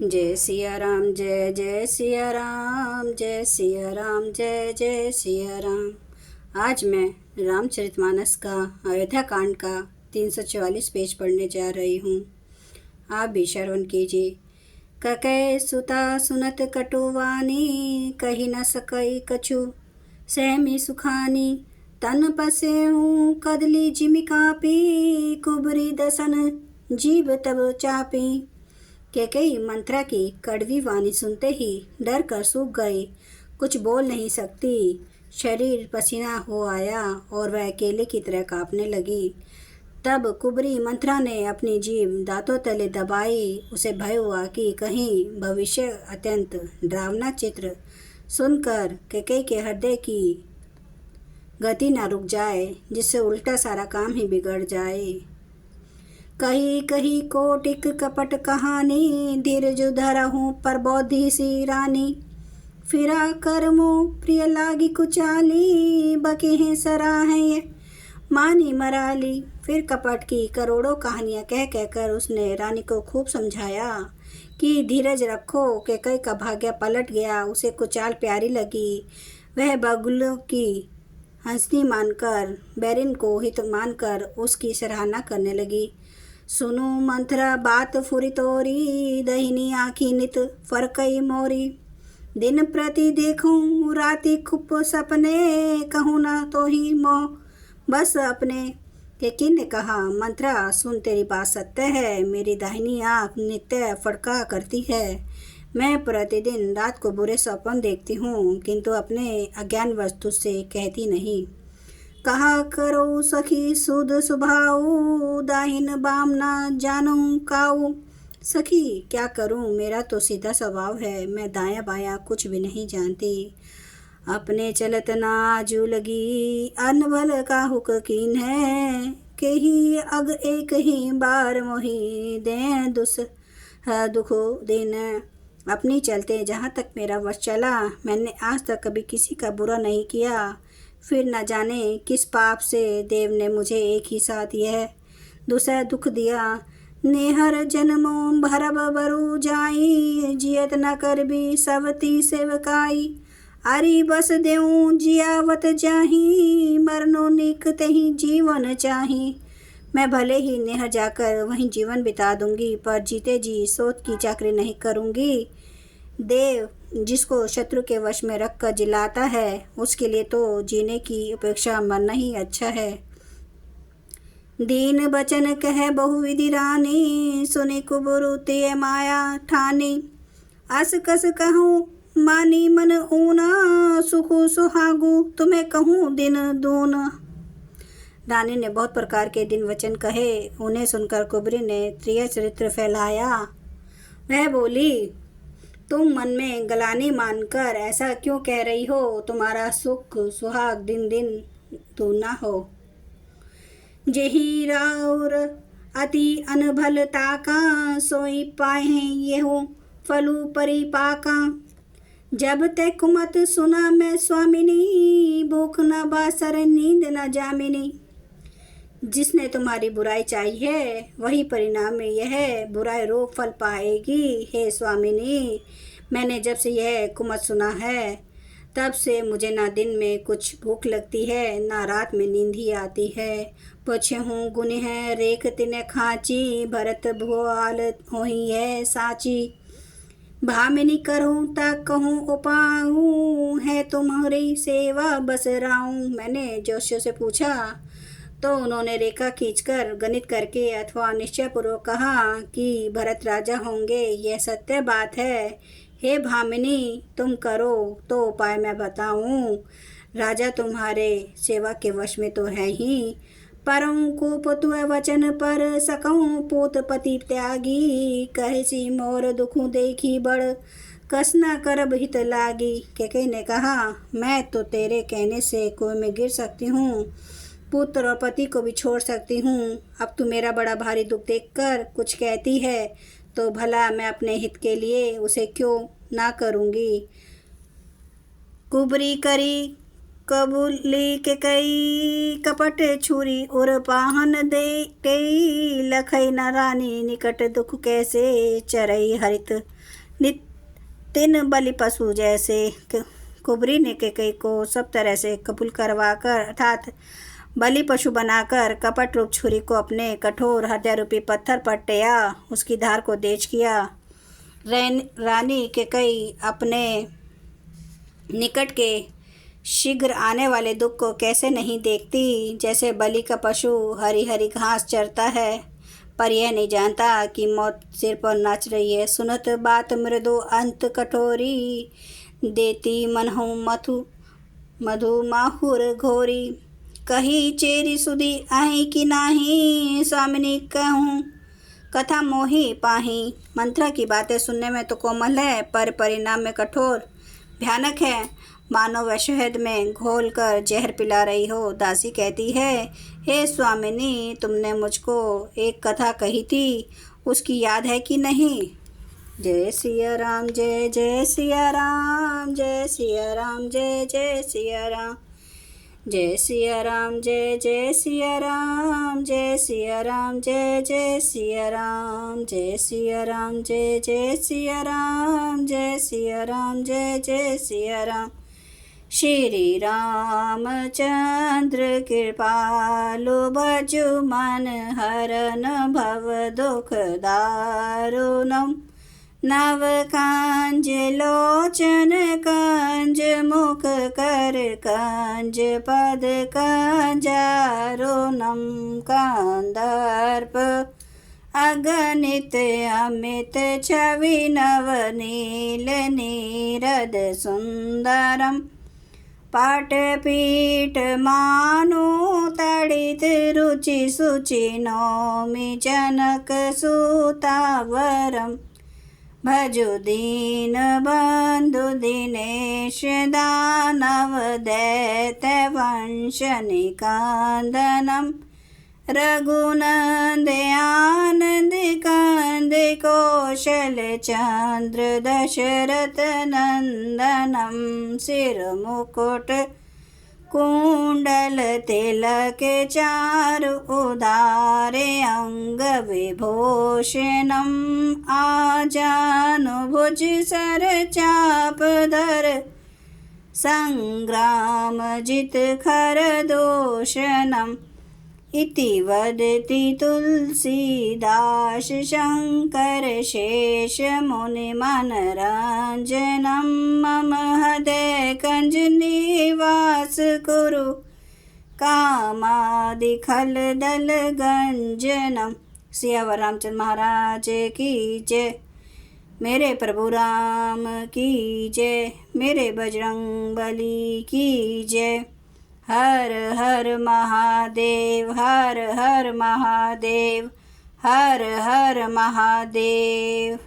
जय सिया राम, जय जय सिया राम, जय सिया राम, जय जय सिया राम। आज मैं रामचरितमानस का अयोध्या कांड का 344 पेज पढ़ने जा रही हूँ। आप भी श्रवण कीजिए। ककै सुता सुनत कटुवानी, कही न सकई कछु सहमी सुखानी। तन पसे हूँ कदली जिमि कापी, कुबरी दसन जीव तब चापी। कैकेयी मंत्रा की कड़वी वाणी सुनते ही डर कर सूख गई, कुछ बोल नहीं सकती। शरीर पसीना हो आया और वह अकेले की तरह कांपने लगी। तब कुबरी मंत्रा ने अपनी जीभ दांतों तले दबाई। उसे भय हुआ कि कहीं भविष्य अत्यंत डरावना चित्र सुनकर कैकेयी के हृदय की गति न रुक जाए, जिससे उल्टा सारा काम ही बिगड़ जाए। कही कही कोटिक कपट कहानी, धीरज धरहूँ पर बौद्धि सी रानी। फिरा कर्मो प्रिय लागी कुचाली, बके हैं सराहे मानी मराली। फिर कपट की करोड़ों कहानियाँ कह कहकर उसने रानी को खूब समझाया कि धीरज रखो। कैकेयी का भाग्य पलट गया, उसे कुचाल प्यारी लगी। वह बगुलों की हंसनी मानकर, बैरिन को हित मानकर उसकी सराहना करने लगी। सुनो मंत्रा बात फुरी तोरी, दहिनी आँखी नित फरकई मोरी। दिन प्रति देखूं राति खूब सपने, कहूँ न तो ही मोह बस अपने। कैकेयी ने कहा, मंत्रा सुन, तेरी बात सत्य है। मेरी दाहिनी आँख नित्य फड़का करती है। मैं प्रतिदिन रात को बुरे स्वप्न देखती हूँ, किंतु अपने अज्ञानवश तुझसे कहती नहीं। कहा करो सखी सुध सुभाऊ, दाहिन बाम न जानूं काऊ। सखी क्या करूं, मेरा तो सीधा स्वभाव है, मैं दाया बाया कुछ भी नहीं जानती। अपने चलत ना आजू लगी, अनबल का हुक कीन है। के ही अग एक ही बार मोही, दे दुख दिन। अपनी चलते जहाँ तक मेरा वश चला, मैंने आज तक कभी किसी का बुरा नहीं किया। फिर न जाने किस पाप से देव ने मुझे एक ही साथ यह दूसरा दुख दिया। नेहर जन्मों भरब बरु जाई, जियत न कर भी सवती सेवकाई। अरि बस देऊं जियावत जाही, मरनो निकते ही जीवन चाही। मैं भले ही नेहर जाकर वहीं जीवन बिता दूंगी, पर जीते जी सोत की चाकरी नहीं करूंगी। देव जिसको शत्रु के वश में रख कर जिलाता है, उसके लिए तो जीने की अपेक्षा मरना ही अच्छा है। दीन बचन कह बहुविधि रानी, सुनि कुबरु ते माया ठानी। अस कस कहूँ मानी मन ऊना, सुखु सुहागु तुम्हें कहूँ दिन दूना। रानी ने बहुत प्रकार के दिन वचन कहे। उन्हें सुनकर कुबरी ने त्रिय चरित्र फैलाया। वह बोली, तुम मन में गलानी मानकर ऐसा क्यों कह रही हो? तुम्हारा सुख सुहाग दिन दिन दूना हो। जेहि राउर अति अनभलता का, सोई पाए येहू फलू परिपाका। जब तक कुमत सुना मैं स्वामिनी, भूख न बासर नींद न जामिनी। जिसने तुम्हारी बुराई चाही है, वही परिणाम में यह बुराई रोग फल पाएगी। हे स्वामिनी, मैंने जब से यह कुमत सुना है, तब से मुझे ना दिन में कुछ भूख लगती है, ना रात में नींद ही आती है। पूछे हूँ गुने है रेख तिने खाची, भरत भुआल होई है साची। भामिनी करूँ तक कहूँ उपाऊँ, है तुम्हारी सेवा बस राऊँ। मैंने जोशियों से पूछा तो उन्होंने रेखा खींचकर गणित करके अथवा निश्चय पूर्वक कहा कि भरत राजा होंगे। यह सत्य बात है। हे भामिनी, तुम करो तो उपाय मैं बताऊं। राजा तुम्हारे सेवा के वश में तो है ही, परम को पुतु वचन पर सकऊं पूत पति त्यागी। कहसी मोर दुखु देखी बड़, कसना करब हित लागी। कैकेयी ने कहा, मैं तो तेरे कहने से कुएं में गिर सकती हूँ, पुत्र और पति को भी छोड़ सकती हूँ। अब तू मेरा बड़ा भारी दुख देखकर कुछ कहती है, तो भला मैं अपने हित के लिए उसे क्यों ना करूँगी। कुबरी करी कबूली के कई कपट छुरी उर पाहन दे कई लखई न रानी निकट दुख कैसे चरई हरित नित तिन बलि पशु जैसे कुबरी ने के कई को सब तरह से कबूल करवा कर अर्थात बलि पशु बनाकर कपट रूप छुरी को अपने कठोर हृदय रूपी पत्थर पर टेया, उसकी धार को तेज किया। रानी के कई अपने निकट के शीघ्र आने वाले दुख को कैसे नहीं देखती, जैसे बलि का पशु हरी हरी घास चरता है पर यह नहीं जानता कि मौत सिर पर नाच रही है। सुनत बात मृदु अंत कठोरी देती मनहु मधु माहुर घोरी कही चेरी सुधी आही कि नाही स्वामिनी कहूँ कथा मोही पाही। मंत्र की बातें सुनने में तो कोमल है पर परिणाम में कठोर भयानक है, मानो वह शहद में घोल कर जहर पिला रही हो। दासी कहती है, हे स्वामिनी, तुमने मुझको एक कथा कही थी, उसकी याद है कि नहीं? जय सिया राम जय जय सिया राम जय सिया राम जय जय सिया राम जय सिया राम जय जय सिया राम जय सिया राम जय जय सिया राम जय सिया राम जय जय सिया राम जय सिया राम जय जय सिया राम। श्री रामचंद्र कृपालु भजु मन हरन भव दुख दारुणम नव कांज लोचन कांज मुख कर कांज पद कांजारुणम कांदर्प अगणित अमित छवि नवनील नीरद सुंदरम पाटपीठ मानो तड़ित रुचि सुचि नौमि जनक सुतावरम भजु दीन बंधु दिनेश दानव दैत्य वंश निकांदनम रघुनंद आनंद कंद कौशल चंद्र दशरथ नंदनम सिर मुकुट कुंडल तिलक चारु उदारे अंग विभूषणम आजानुभुज सर चाप धर संग्राम जित खर दोषणम इति वदति तुलसीदास शंकर शेष मुनि मनरंजनम मम हृदय कंज निवास कुरु कामादि खल दल गंजनम। सियावर रामचंद्र महाराज की जय। मेरे प्रभु राम की जय। मेरे बजरंग बली की जय। हर हर महादेव हर हर महादेव हर हर महादेव।